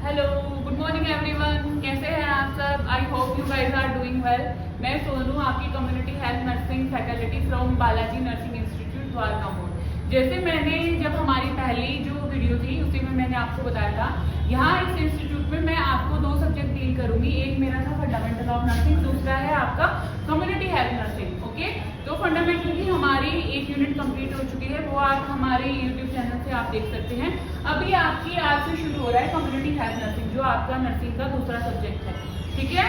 Hello, good morning everyone. कैसे हैं आप सब? I hope you guys are doing well. मैं सोनू, आपकी community health nursing faculty from Balaji nursing institute Dwarka मोड़। जैसे मैंने जब हमारी पहली जो वीडियो थी उसी में मैंने आपको बताया था, यहाँ इस इंस्टीट्यूट में मैं आपको 2 सब्जेक्ट डील करूंगी। एक मेरा था फंडामेंटल ऑफ नर्सिंग, दूसरा है आपका कम्युनिटी हेल्थ नर्सिंग। ओके, तो फंडामेंटल की हमारी एक यूनिट कंप्लीट हो चुकी है, वो आप हमारे यूट्यूब चैनल से आप देख सकते हैं। अभी आपकी आज से शुरू हो रहा है कम्युनिटी हेल्थ नर्सिंग, जो आपका नर्सिंग का दूसरा सब्जेक्ट है। ठीक है,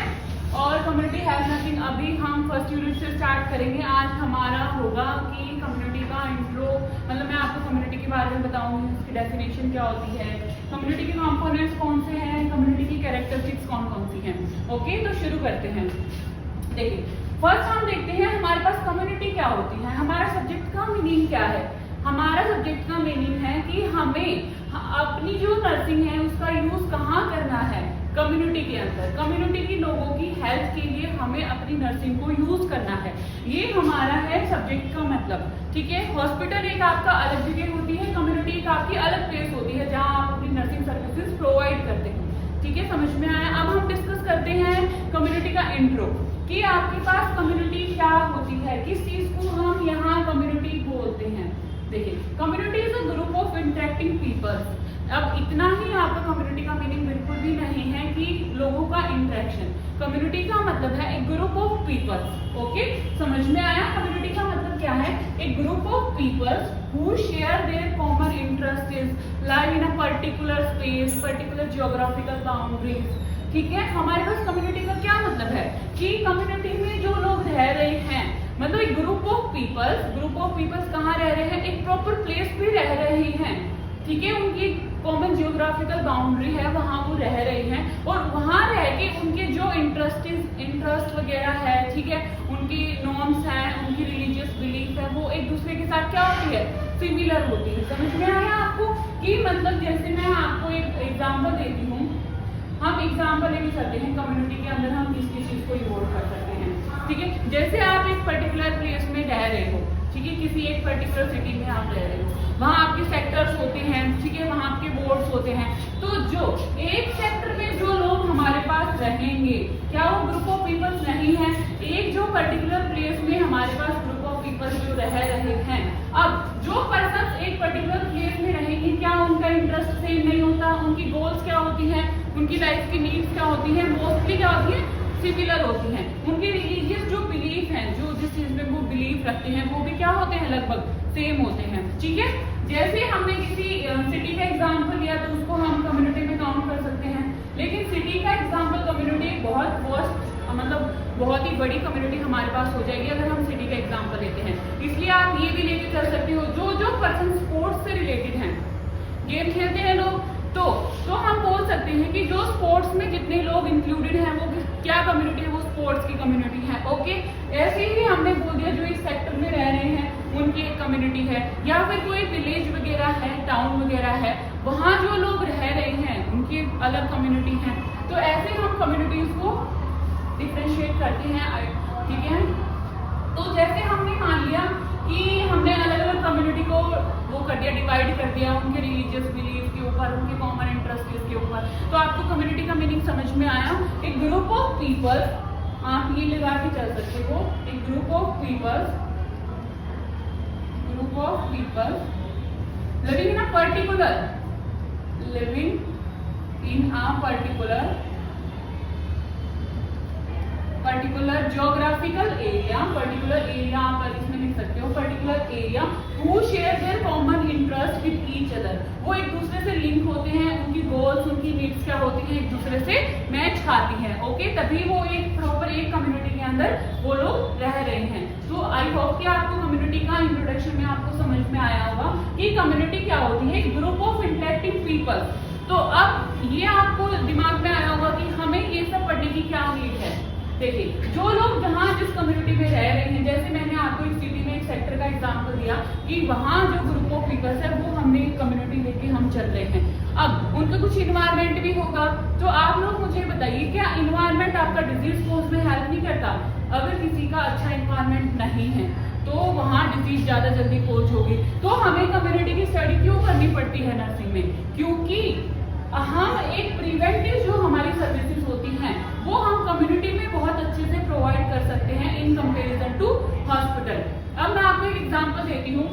और कम्युनिटी हेल्थ नर्सिंग अभी हम फर्स्ट यूनिट से स्टार्ट करेंगे। आज हमारा होगा कि कम्युनिटी का इंट्रो, मतलब मैं आपको कम्युनिटी के बारे में बताऊंगी, उसकी डेफिनेशन क्या होती है, कम्युनिटी के कंपोनेंट्स कौन से हैं, कम्युनिटी की कैरेक्टरिस्टिक्स कौन कौन सी हैं। ओके, तो शुरू करते हैं। देखिए, फर्स्ट हम देखते हैं हमारे पास कम्युनिटी क्या होती है। हमारा सब्जेक्ट का मीनिंग क्या है? हमारा सब्जेक्ट का मीनिंग है कि हमें अपनी जो नर्सिंग है उसका यूज कहाँ करना है, कम्युनिटी के अंदर। कम्युनिटी के लोगों की हेल्थ के लिए हमें अपनी नर्सिंग को यूज करना है, ये हमारा है सब्जेक्ट का मतलब। ठीक है, हॉस्पिटल एक आपका अलग जगह होती है, कम्युनिटी एक आपकी अलग प्लेस होती है जहाँ आप अपनी नर्सिंग सर्विसेज प्रोवाइड करते हैं। ठीक है, समझ में आया? अब हम डिस्कस करते हैं कम्युनिटी का इंट्रो, कि आपके पास कम्युनिटी क्या होती है, किस चीज को हम यहाँ कम्युनिटी बोलते हैं। देखिए, community is a group of interacting peoples. अब इतना ही आपका कम्युनिटी का मीनिंग बिल्कुल भी नहीं है कि लोगों का इंटरेक्शन। कम्युनिटी का मतलब है एक ग्रुप ऑफ पीपल्स। ओके, समझ में आया? कम्युनिटी का मतलब क्या है? एक group of peoples who share their common interests, live in a particular space, particular geographical boundaries। ठीक है, हमारे पास कम्युनिटी का क्या मतलब है कि कम्युनिटी में जो लोग रह रहे हैं, मतलब एक ग्रुप ऑफ पीपल्स कहाँ रह रहे हैं, एक प्रॉपर प्लेस पे रह रहे हैं। ठीक है, उनकी कॉमन जियोग्राफिकल बाउंड्री है, वहाँ वो रह रहे हैं, और वहाँ रह के उनके जो इंटरेस्ट वगैरह है, ठीक है, उनकी नॉर्म्स हैं, उनकी रिलीजियस बिलीफ है, वो एक दूसरे के साथ क्या होती है, सिमिलर होती है। समझ में आया आपको? कि मतलब जैसे मैं आपको एक एग्जाम्पल देती हूँ, हम एग्जाम्पल लेके चलते हैं कम्युनिटी के अंदर हम किस किस चीज को इन्वॉल्व कर सकते हैं। ठीक है, जैसे आप एक पर्टिकुलर प्लेस में रह रहे हो, ठीक है, किसी एक पर्टिकुलर सिटी में आप रह रहे हो, वहाँ आपके सेक्टर्स होते हैं, ठीक है, वहाँ आपके वार्ड्स होते हैं। तो जो एक सेक्टर में जो लोग हमारे पास रहेंगे, क्या वो ग्रुप ऑफ पीपल्स नहीं है? एक जो पर्टिकुलर प्लेस में हमारे पास ग्रुप ऑफ पीपल्स जो रह रहे हैं, अब जो पर्सन एक पर्टिकुलर प्लेस में रहेंगे, क्या उनका इंटरेस्ट सेम नहीं होता? उनकी गोल्स क्या होती हैं, उनकी लाइफ की नीड्स क्या होती हैं, मोस्टली क्या होती है, सिमिलर होती हैं। उनकी रिलीजियस जो बिलीफ हैं, जो जिस चीज में वो बिलीफ रखते हैं, वो भी क्या होते हैं, लगभग सेम होते हैं। ठीक है, जैसे हमने किसी सिटी का एग्जाम्पल लिया तो उसको हम कम्युनिटी में काउंट कर सकते हैं, लेकिन सिटी का एग्जाम्पल कम्युनिटी बहुत वास्ट, मतलब बहुत ही बड़ी कम्युनिटी हमारे पास हो जाएगी अगर हम सिटी का एग्जाम्पल लेते हैं। इसलिए आप ये भी लेके चल सकते हो, जो पर्सन स्पोर्ट्स से रिलेटेड हैं, गेम खेलते हैं लोग, तो हम बोल सकते हैं कि जो स्पोर्ट्स में जितने लोग इंक्लूडेड हैं वो क्या कम्युनिटी है, वो स्पोर्ट्स की कम्युनिटी है। ओके, ऐसे ही हमने बोल दिया जो इस सेक्टर में रह रहे हैं उनकी एक कम्युनिटी है, या फिर कोई विलेज वगैरह है, टाउन वगैरह है, वहाँ जो लोग रह रहे हैं उनकी अलग कम्युनिटी है। तो ऐसे हम कम्युनिटीज को डिफ्रेंशिएट करते हैं। ठीक है, तो जैसे हमने मान लिया कि हमने अलग अलग कम्युनिटी को वो कर दिया, डिवाइड कर दिया उनके रिलीजियस बिलीफ के ऊपर, उनके कॉमन इंटरेस्ट के ऊपर, तो आपको कम्युनिटी का मीनिंग समझ में आया? एक ग्रुप ऑफ पीपल, आप ये लगा के चल सकते हो, एक group of people living in a particular geographical area, particular area आप इसमें लिख सकते हो, particular area who share their common interest with each other. वो एक दूसरे से लिंक होते हैं, उनकी गोल्स, उनकी नीड्स क्या होती हैं, एक दूसरे से मैच खाती हैं। ओके, तभी वो एक प्रॉपर एक कम्युनिटी के अंदर वो लोग रह रहे हैं। तो आई होप कि आपको कम्युनिटी का इंट्रोडक्शन में आपको समझ में आया होगा कि कम्युनिटी क्या होती है, ग्रुप ऑफ इंटरेक्टिंग पीपल। तो अब ये आपको दिमाग में आया होगा कि हमें ये सब पढ़ने की क्या नीड है। देखिए, जो लोग जहाँ जिस कम्युनिटी में रह रहे हैं, जैसे मैंने आपको एक सिटी में एक सेक्टर का एग्जांपल दिया कि वहाँ जो ग्रुप ऑफ पीपल्स है वो हमने कम्युनिटी लेके हम चल रहे हैं। अब उनका कुछ इन्वायरमेंट भी होगा, तो आप लोग मुझे बताइए क्या इन्वायरमेंट आपका डिजीज कोज में हेल्प नहीं करता? अगर किसी का अच्छा इन्वायरमेंट नहीं है तो वहाँ डिजीज ज्यादा जल्दी कोज होगी। तो हमें कम्युनिटी की स्टडी क्यों करनी पड़ती है नर्सिंग में? क्योंकि हम एक प्रिवेंटिव जो हमारी सर्विसेज होती हैं वो हम कम्युनिटी में बहुत अच्छे से प्रोवाइड कर सकते हैं इन कंपैरिजन टू हॉस्पिटल। अब मैं आपको एक एग्जांपल देती हूँ।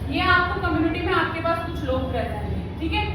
ये आपको कम्युनिटी में आपके पास कुछ लोग रहते हैं, ठीक है,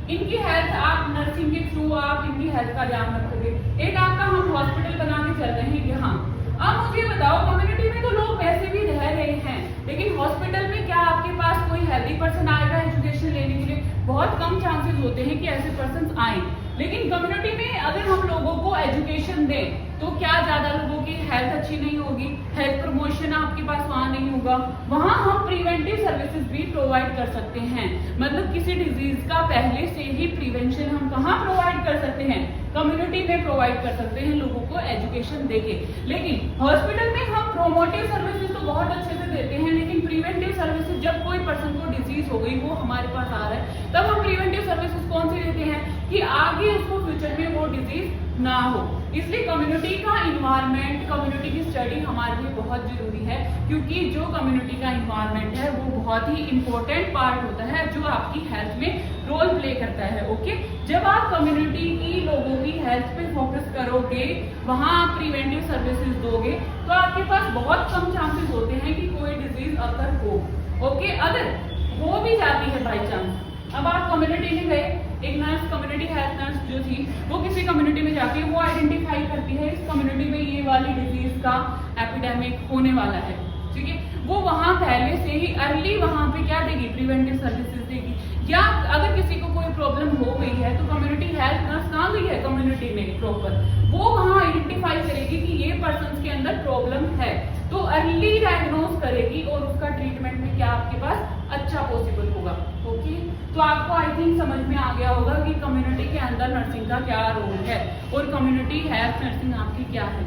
इनकी हेल्थ आप नर्सिंग के थ्रू आप इनकी हेल्थ का ध्यान रखोगे। एक आपका हम हॉस्पिटल बना के चल रहे हैं यहाँ। अब मुझे बताओ, कम्युनिटी में तो लोग वैसे भी रह रहे हैं, लेकिन हॉस्पिटल में क्या आपके पास कोई हेल्दी पर्सन आएगा एजुकेशन लेने के लिए? बहुत कम चांसेस होते हैं कि ऐसे पर्सन आए। लेकिन कम्युनिटी में अगर हम लोगों को एजुकेशन दें तो क्या ज्यादा लोगों की हेल्थ अच्छी नहीं होगी? हेल्थ प्रमोशन आपके पास वहां नहीं होगा। वहां हम प्रिवेंटिव सर्विसेज भी प्रोवाइड कर सकते हैं। मतलब किसी डिजीज का पहले से ही प्रिवेंशन हम कहाँ प्रोवाइड कर सकते हैं? कम्युनिटी में प्रोवाइड कर सकते हैं लोगों को एजुकेशन देके। लेकिन हॉस्पिटल में हम प्रोमोटिव सर्विसेज तो बहुत अच्छे से देते हैं, लेकिन प्रिवेंटिव सर्विसेज जब कोई पर्सन को डिजीज हो गई वो हमारे पास आ रहा है, तब हम प्रिवेंटिव सर्विसेज कौन सी देते हैं कि आगे उसको फ्यूचर में वो डिजीज ना हो। इसलिए कम्युनिटी का इन्वायरमेंट, कम्युनिटी की स्टडी हमारे लिए बहुत जरूरी है, क्योंकि जो कम्युनिटी का इन्वायरमेंट है वो बहुत ही इंपॉर्टेंट पार्ट होता है जो आपकी हेल्थ में रोल प्ले करता है। ओके, जब आप कम्युनिटी की लोगों की हेल्थ पे फोकस करोगे, वहां आप प्रिवेंटिव सर्विसेज दोगे, तो आपके पास बहुत कम चांसेस होते हैं कि कोई डिजीज अगर हो। ओके, अगर हो भी जाती है बाई चांस, अब आप कम्युनिटी में गए, एक नर्स, कम्युनिटी हेल्थ नर्स जो थी, वो किसी कम्युनिटी में जाके वो आइडेंटिफाई करती है इस कम्युनिटी में ये वाली डिजीज का एपिडेमिक होने वाला है, ठीक है, वो वहां पहले से ही अर्ली वहां पे क्या देगी? प्रिवेंटिव सर्विसेज देगी। या अगर किसी को कोई प्रॉब्लम हो गई है तो कम्युनिटी हेल्थ नर्स कहाँ गई है? कम्युनिटी में प्रॉपर, वो वहां आइडेंटिफाई करेगी कि ये पर्सन के अंदर प्रॉब्लम है, तो अर्ली डायग्नोज करेगी और उसका ट्रीटमेंट में क्या आपके पास अच्छा पॉसिबल होगा। ओके, तो आपको आई थिंक समझ में आ गया होगा कि कम्युनिटी के अंदर नर्सिंग का क्या रोल है और कम्युनिटी हेल्थ नर्सिंग आपकी क्या है।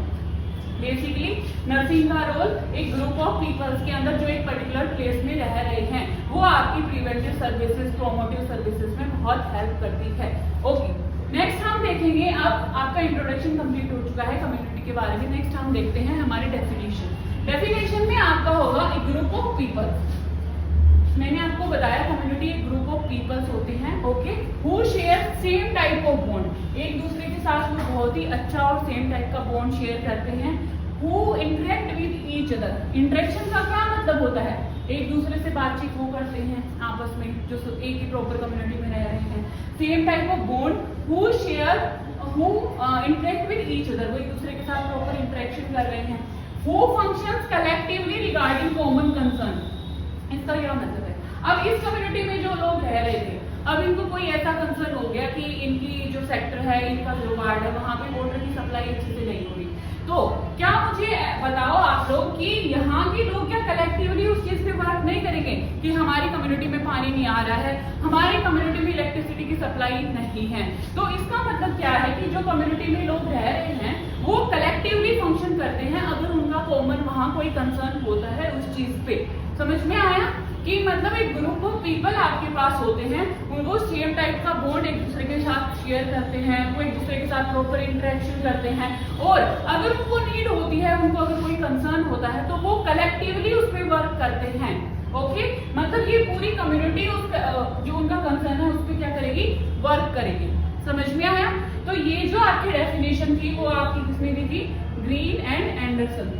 बेसिकली नर्सिंग का रोल एक ग्रुप ऑफ पीपल्स के अंदर जो एक पर्टिकुलर प्लेस में रह रहे हैं, वो आपकी प्रिवेंटिव सर्विसेज, प्रोमोटिव सर्विसेज में बहुत हेल्प करती है। ओके, नेक्स्ट हम देखेंगे, अब आपका इंट्रोडक्शन कंप्लीट हो चुका है कम्युनिटी के बारे में। नेक्स्ट हम देखते हैं हमारे डेफिनेशन। डेफिनेशन में आपका होगा एक ग्रुप ऑफ पीपल्स। मैंने आपको बताया कम्युनिटी एक ग्रुप ऑफ पीपल्स होते हैं, okay, who share same type of bond, एक दूसरे के साथ वो बहुत ही अच्छा और सेम टाइप का बॉन्ड शेयर करते हैं। Who interact with each other, interaction का क्या मतलब होता है? एक दूसरे से बातचीत वो करते हैं आपस में, जो एक ही प्रॉपर कम्युनिटी में रह रहे हैं। Same type of bond, who share, who interact with each other, वो एक दूसरे के साथ प्रॉपर इंटरेक्शन कर रहे हैं। Who functions collectively regarding common concern, इसका क्या मतलब है? अब इस कम्युनिटी में जो लोग रह रहे थे, अब इनको कोई ऐसा कंसर्न हो गया कि इनकी जो सेक्टर है, इनका जो वार्ड है, वहां पे वाटर की सप्लाई अच्छे से नहीं हो रही, तो क्या मुझे बताओ आप लोग कि यहाँ के लोग क्या कलेक्टिवली उस चीज पे वर्क नहीं करेंगे कि हमारी कम्युनिटी में पानी नहीं आ रहा है, हमारी कम्युनिटी में इलेक्ट्रिसिटी की सप्लाई नहीं है? तो इसका मतलब क्या है कि जो कम्युनिटी में लोग रह रहे हैं वो कलेक्टिवली फंक्शन करते हैं अगर उनका कॉमन वहां कोई कंसर्न होता है उस चीज पे। समझ में आया कि मतलब एक ग्रुप ऑफ पीपल आपके पास होते हैं, वो सेम टाइप का बॉन्ड एक दूसरे के साथ शेयर करते हैं, वो एक दूसरे के साथ प्रॉपर इंटरेक्शन करते हैं, और अगर उनको नीड होती है, उनको अगर कोई कंसर्न होता है तो वो कलेक्टिवली उस पर वर्क करते हैं। ओके, मतलब ये पूरी कम्युनिटी जो उनका कंसर्न है उस पर क्या करेगी? वर्क करेगी। समझ में आया? तो ये जो आपकी डेफिनेशन थी वो आपकी किसने दी थी? ग्रीन एंड एंडरसन,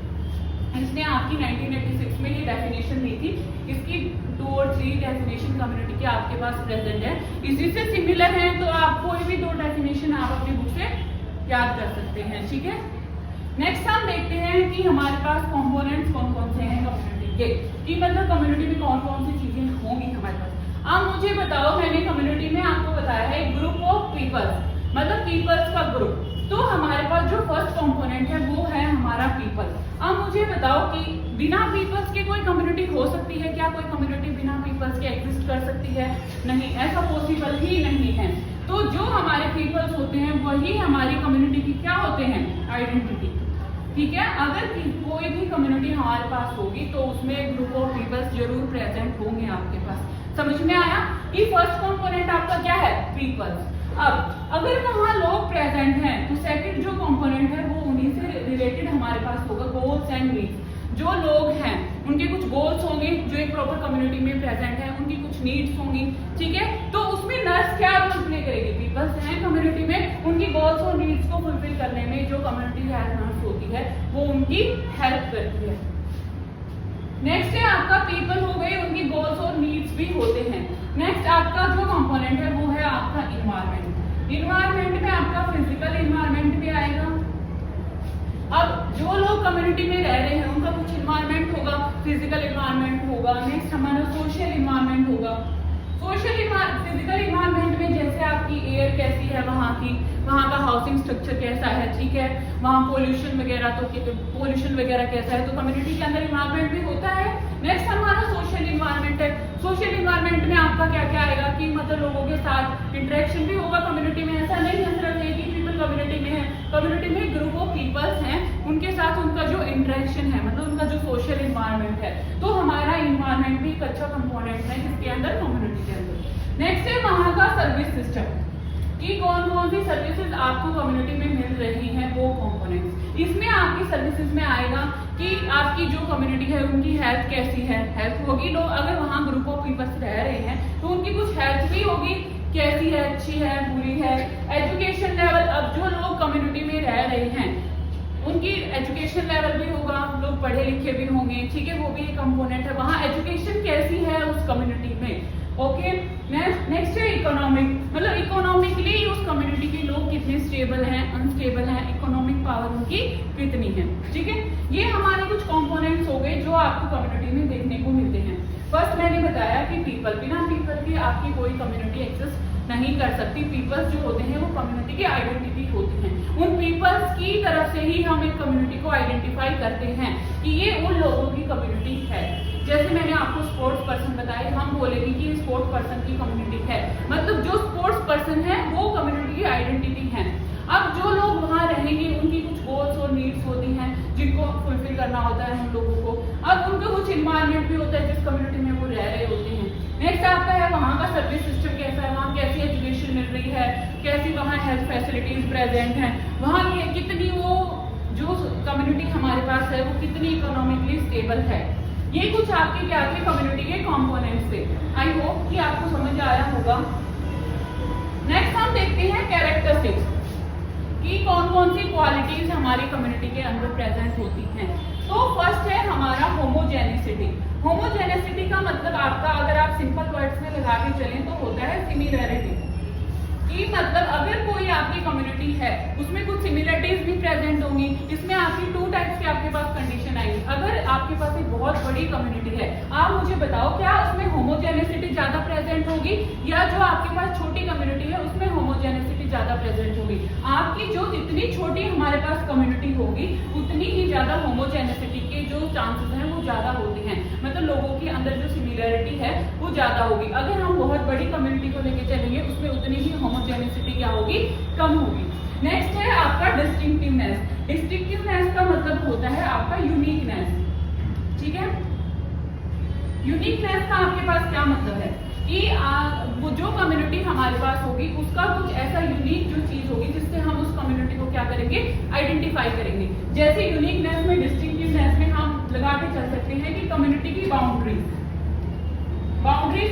इसने आपकी 1986 में ये डेफिनेशन दी थी। इसकी 2 और 3 डेफिनेशन कम्युनिटी के आपके पास प्रेजेंट है, इसी से सिमिलर है, तो आप कोई भी 2 डेफिनेशन आप अपनी बुक से याद कर सकते हैं, ठीक है। नेक्स्ट हम देखते हैं कि हमारे पास कंपोनेंट्स कौन कौन से हैं कम्युनिटी के, कि मतलब कम्युनिटी में कौन कौन सी चीजें होंगी हमारे पास। अब मुझे बताओ, मैंने कम्युनिटी में आपको बताया है एक ग्रुप ऑफ पीपल्स, मतलब पीपल्स का ग्रुप, तो हमारे पास जो फर्स्ट कंपोनेंट है वो है हमारा पीपल। अब मुझे बताओ कि बिना पीपल्स के कोई कम्युनिटी हो सकती है क्या? कोई कम्युनिटी बिना पीपल्स के एग्जिस्ट कर सकती है? नहीं, ऐसा पॉसिबल ही नहीं है। तो जो हमारे पीपल्स होते हैं वही हमारी कम्युनिटी की क्या होते हैं? आइडेंटिटी, ठीक है। अगर कोई भी कम्युनिटी हमारे पास होगी तो उसमें ग्रुप ऑफ पीपल्स जरूर प्रेजेंट होंगे आपके पास। समझ में आया कि फर्स्ट कंपोनेंट आपका क्या है? पीपल्स। अब अगर वहां लोग प्रेजेंट हैं तो सेकंड जो कंपोनेंट है वो उन्हीं से रिलेटेड हमारे पास होगा, गोल्स एंड नीड्स। जो लोग हैं उनके कुछ गोल्स होंगे, जो एक प्रॉपर कम्युनिटी में प्रेजेंट है, उनकी कुछ नीड्स होंगी, ठीक है। तो उसमें नर्स क्या रोल प्ले करेगी? पीपल उनकी हेल्प करती है। नेक्स्ट है आपका पीपल हो गए, उनकी गोल्स और नीड्स भी होते हैं। नेक्स्ट आपका जो कंपोनेंट है वो है आपका इन्वायरमेंट। इन्वायरमेंट में आपका फिजिकल इन्वायरमेंट भी आएगा। अब जो लोग कम्युनिटी में रह रहे हैं उनका कुछ इन्वायरमेंट होगा, फिजिकल इन्वायरमेंट होगा। नेक्स्ट हमारा सोशल इन्वायरमेंट होगा। फिजिकल इन्वायरमेंट में जैसे आपकी एयर कैसी है, वहाँ का हाउसिंग स्ट्रक्चर कैसा है, ठीक है, वहाँ पोल्यूशन वगैरह कैसा है, तो कम्युनिटी के अंदर इन्वायरमेंट भी होता है। नेक्स्ट हमारा सोशल इन्वायरमेंट है। सोशल इन्वायरमेंट में आपका क्या क्या आएगा कि मतलब लोगों के साथ इंटरेक्शन भी होगा कम्युनिटी में। ऐसा नहीं सिर्फ एक ही पीपल कम्युनिटी में है, कम्युनिटी में ग्रुप ऑफ पीपल्स हैं, उनके साथ उनका जो इंटरेक्शन है, मतलब उनका जो सोशल इन्वायरमेंट है, तो हमारा इन्वायरमेंट भी एक अच्छा कंपोनेंट है इसके अंदर, कम्युनिटी के अंदर। नेक्स्ट है वहाँ का सर्विस सिस्टम कि कौन कौन सी सर्विसेज आपको कम्युनिटी में मिल रही हैं, वो कंपोनेंट्स। इसमें आपकी सर्विसेज में आएगा कि आपकी जो कम्युनिटी है उनकी हेल्थ कैसी है, हेल्थ होगी। लोग अगर वहाँ ग्रुप ऑफ पीपल्स रह रहे हैं तो उनकी कुछ हेल्थ भी होगी, कैसी है, अच्छी है, बुरी है। एजुकेशन लेवल, अब जो लोग कम्युनिटी में रह रहे हैं उनकी एजुकेशन लेवल भी होगा, लोग पढ़े लिखे भी होंगे, ठीक है, वो भी एक कंपोनेंट है। वहाँ एजुकेशन कैसी है उस कम्युनिटी में, ओके। नेक्स्ट है इकोनॉमिक, मतलब इकोनॉमिकली उस कम्युनिटी के लोग कितने स्टेबल हैं, अनस्टेबल हैं, इकोनॉमिक पावर उनकी कितनी है, ठीक है। ये हमारे कुछ कंपोनेंट्स हो गए जो आपको कम्युनिटी में देखने को मिलते हैं। फर्स्ट मैंने बताया कि पीपल, बिना पीपल के आपकी कोई कम्युनिटी एग्जिस्ट नहीं कर सकती। पीपल्स जो होते हैं वो कम्युनिटी की आइडेंटिटी होती हैं। उन पीपल्स की तरफ से ही हम एक कम्युनिटी को आइडेंटिफाई करते हैं कि ये उन लोगों की कम्युनिटी है। जैसे मैंने आपको स्पोर्ट्स पर्सन बताए, हम बोलेंगे कि ये स्पोर्ट्स पर्सन की कम्युनिटी है, मतलब जो स्पोर्ट्स पर्सन है वो कम्युनिटी की आइडेंटिटी है। अब जो लोग वहाँ रहेंगे उनकी कुछ गोल्स और नीड्स होती हैं जिनको फुलफिल करना होता है हम लोगों को। अब उनका कुछ इन्वायरमेंट भी होता है जिस कम्युनिटी में वो रह रहे होते हैं। नेक्स्ट आपका है वहाँ का सर्विस सिस्टम कैसा है, वहाँ कैसी एजुकेशन मिल रही है, कैसी वहाँ हेल्थ फैसिलिटीज प्रेजेंट हैं, वहाँ की कितनी वो जो कम्युनिटी हमारे पास है वो कितनी इकोनॉमिकली स्टेबल है। ये कुछ आपके क्या थे कम्युनिटी के कंपोनेंट्स थे। आई होप कि आपको समझ आया होगा। नेक्स्ट हम देखते हैं कैरेक्टरिस्टिक्स कि कौन कौन सी क्वालिटीज हमारी कम्युनिटी के अंदर प्रेजेंट होती हैं। तो फर्स्ट है हमारा होमोजेनिसिटी। होमोजेनिसिटी का मतलब आपका, अगर आप सिंपल वर्ड्स में लगा के चलें तो होता है सिमिलैरिटी, कि मतलब अगर कोई आपकी कम्युनिटी है उसमें कुछ सिमिलरिटीज भी प्रेजेंट होंगी। इसमें आपकी टू टाइप्स की आपके पास कंडीशन आएगी। अगर आपके पास एक बहुत बड़ी कम्युनिटी है, आप मुझे बताओ क्या उसमें होमोजेनिसिटी ज्यादा प्रेजेंट होगी या जो आपके पास छोटी कम्युनिटी है उसमें होमोजेनिसिटी ज्यादा प्रेजेंट होगी? आपकी जो जितनी छोटी हमारे पास कम्युनिटी होगी उतनी ही ज्यादा होमोजेनिसिटी के जो चांसेस हैं वो ज्यादा होते हैं, मतलब लोगों के अंदर जो सिमिलरिटी है वो ज्यादा होगी। अगर हम बहुत बड़ी कम्युनिटी को लेके चलेंगे उसमें उतनी ही होमोजेनिसिटी क्या होगी, कम होगी। नेक्स्ट है आपका डिस्टिंक्टिवनेस। डिस्टिंक्टिवनेस का मतलब होता है आपका यूनिकनेस, ठीक है। यूनिकनेस का आपके पास क्या मतलब है कि वो जो कम्युनिटी हमारे पास होगी उसका कुछ ऐसा यूनिक जो चीज होगी जिससे हम उस कम्युनिटी को क्या करेंगे, आइडेंटिफाई करेंगे। जैसे यूनिकनेस में, डिस्टिंक्टिवनेस में हम लगा के चल सकते हैं कि कम्युनिटी की बाउंड्रीज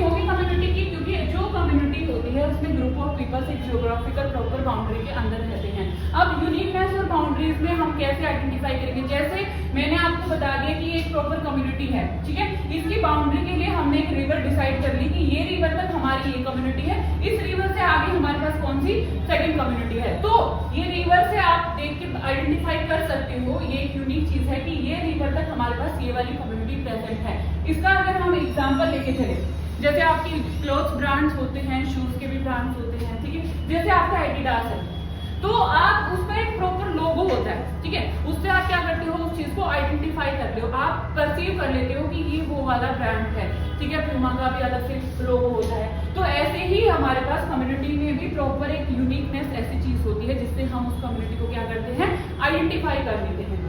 होगी कम्युनिटी की, क्योंकि जो कम्युनिटी होती है उसमें ग्रुप ऑफ पीपल्स एक जियोग्राफिकल प्रॉपर बाउंड्री के अंदर रहते हैं। अब यूनिकनेस और बाउंड्रीज में हम कैसे आइडेंटिफाई करेंगे? जैसे मैंने आपको बता दिया कि एक प्रॉपर कम्युनिटी है, ठीक है, इसकी बाउंड्री के लिए हमने एक रिवर डिसाइड कर ली कि ये रिवर तक हमारी ये कम्युनिटी है, इस रिवर से आगे हमारे पास कौन सी सेकंड कम्युनिटी है। तो ये रिवर से आप देख के आइडेंटिफाई कर सकते हो, ये एक यूनिक चीज है कि ये रिवर तक हमारे पास ये वाली कम्युनिटी प्रेजेंट है। इसका अगर हम एग्जाम्पल लेके चले, जैसे आपकी क्लोथ्स ब्रांड्स होते हैं, शूज के भी ब्रांड्स होते हैं, ठीक है, जैसे आपका एडिडास है तो आप उसका एक प्रॉपर लोगो होता है, ठीक है, उससे आप क्या करते हो, उस चीज को आइडेंटिफाई करते हो, आप परसीव कर लेते हो कि ये वो वाला ब्रांड है, ठीक है। प्यूमा का भी अलग से लोगो होता है। तो ऐसे ही हमारे पास कम्युनिटी में भी प्रॉपर एक यूनिकनेस ऐसी चीज होती है जिससे हम उस कम्युनिटी को क्या करते हैं, आइडेंटिफाई कर लेते हैं।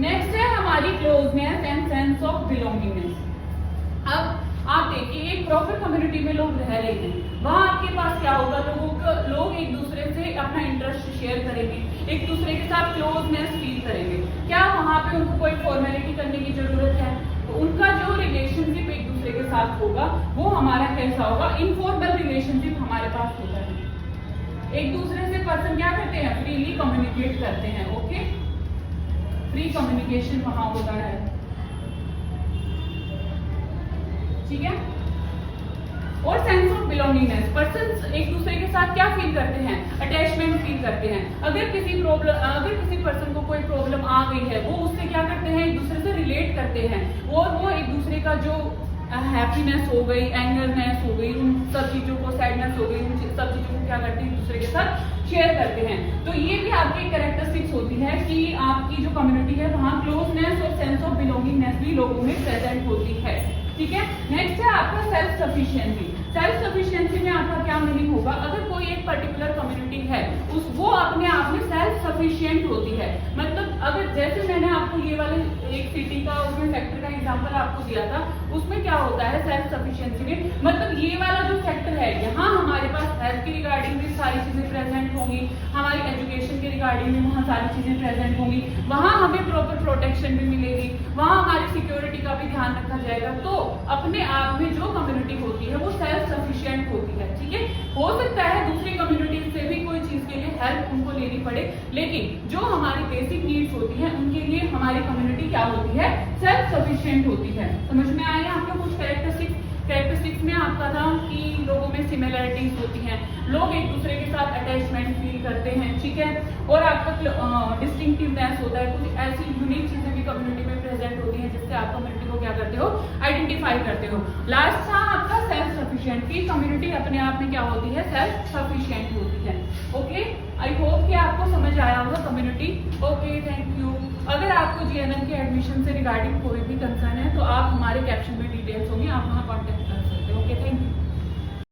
नेक्स्ट है हमारी closeness and sense of belongingness. अब आप देखिए एक प्रॉपर कम्युनिटी में लोग रह रहे हैं, वहाँ आपके पास क्या होगा, लोग एक दूसरे से अपना इंटरेस्ट शेयर करेंगे, एक दूसरे के साथ क्लोजनेस फील करेंगे। क्या वहाँ पे उनको कोई फॉर्मेलिटी करने की जरूरत है? तो उनका जो रिलेशनशिप एक दूसरे के साथ होगा वो हमारा कैसा होगा, इनफॉर्मल रिलेशनशिप हमारे पास होता है। एक दूसरे से पर्सन क्या करते हैं, फ्रीली कम्युनिकेट करते हैं, ओके। फ्री कम्युनिकेशन वहां होता है, ठीक है। और सेंस ऑफ बिलोंगिंगनेस, पर्सन एक दूसरे के साथ क्या फील करते हैं, अटैचमेंट फील करते हैं। अगर किसी पर्सन को कोई प्रॉब्लम आ गई है, वो उससे क्या करते हैं, एक दूसरे से रिलेट करते हैं, और वो एक दूसरे का जो हैप्पीनेस हो गई, एंगरनेस हो गई, उन सब चीजों को, सैडनेस हो गई, उन सब चीजों को क्या करते हैं, एक दूसरे के साथ शेयर करते हैं। तो ये भी आपकी कैरेक्टरिस्टिक्स होती है कि आपकी जो कम्युनिटी है वहाँ क्लोजनेस और सेंस ऑफ बिलोंगिंगनेस भी लोगों में प्रेजेंट होती है, ठीक है। नेक्स्ट है आपका सेल्फ सफिशिएंसी। सेल्फ सफिशिएंसी में आपका क्या मीनिंग होगा, अगर कोई एक पर्टिकुलर कम्युनिटी है वो अपने आप में सेल्फ सफिशिएंट होती है। मतलब अगर जैसे मैंने आपको ये वाले एक सिटी का उसमें सेक्टर का एग्जांपल आपको दिया था, उसमें क्या होता है सेल्फ सफिशिएंसी में, मतलब ये वाला जो सेक्टर है, यहाँ हमारे पास हेल्थ की रिगार्डिंग भी सारी चीजें प्रेजेंट होंगी, हमारी एजुकेशन के रिगार्डिंग में वहाँ सारी चीजें प्रेजेंट होंगी, वहाँ हमें प्रॉपर प्रोटेक्शन भी मिलेगी, वहाँ हमारी सिक्योरिटी का भी ध्यान रखा जाएगा। तो अपने आप में जो कम्युनिटी होती है वो सेल्फ सफिशिएंट होती है, ठीक है। हो सकता है दूसरी कम्युनिटी से भी कोई चीज के लिए हेल्प उनको लेनी पड़े, लेकिन जो हमारी बेसिक नीड्स होती है उनके लिए हमारी कम्युनिटी क्या होती है, सेल्फ सफिशिएंट होती है। समझ में आया आपको कुछ कैरेक्टरिस्टिक्स में आपका था कि लोगों में सिमिलरिटीज होती हैं, लोग एक दूसरे के साथ अटैचमेंट फील करते हैं, ठीक है। और आपका डिस्टिंक्टिवनेस होता है, कुछ ऐसी यूनिक चीजें भी कम्युनिटी में प्रेजेंट होती हैं जिससे आप कम्युनिटी को क्या करते हो, आइडेंटिफाई करते हो। लास्ट था आपका सेल्फ सफिशिएंट की कम्युनिटी अपने आप में क्या होती है, सेल्फ सफिशिएंट होती है। ओके, आई होप कि आपको समझ आया होगा कम्युनिटी। Okay, thank you. अगर आपको जीएनएम के एडमिशन से रिगार्डिंग कोई भी कंसर्न है तो आप हमारे कैप्शन में डिटेल्स होंगी, आप वहाँ कॉन्टेक्ट कर सकते हो। Okay, thank you.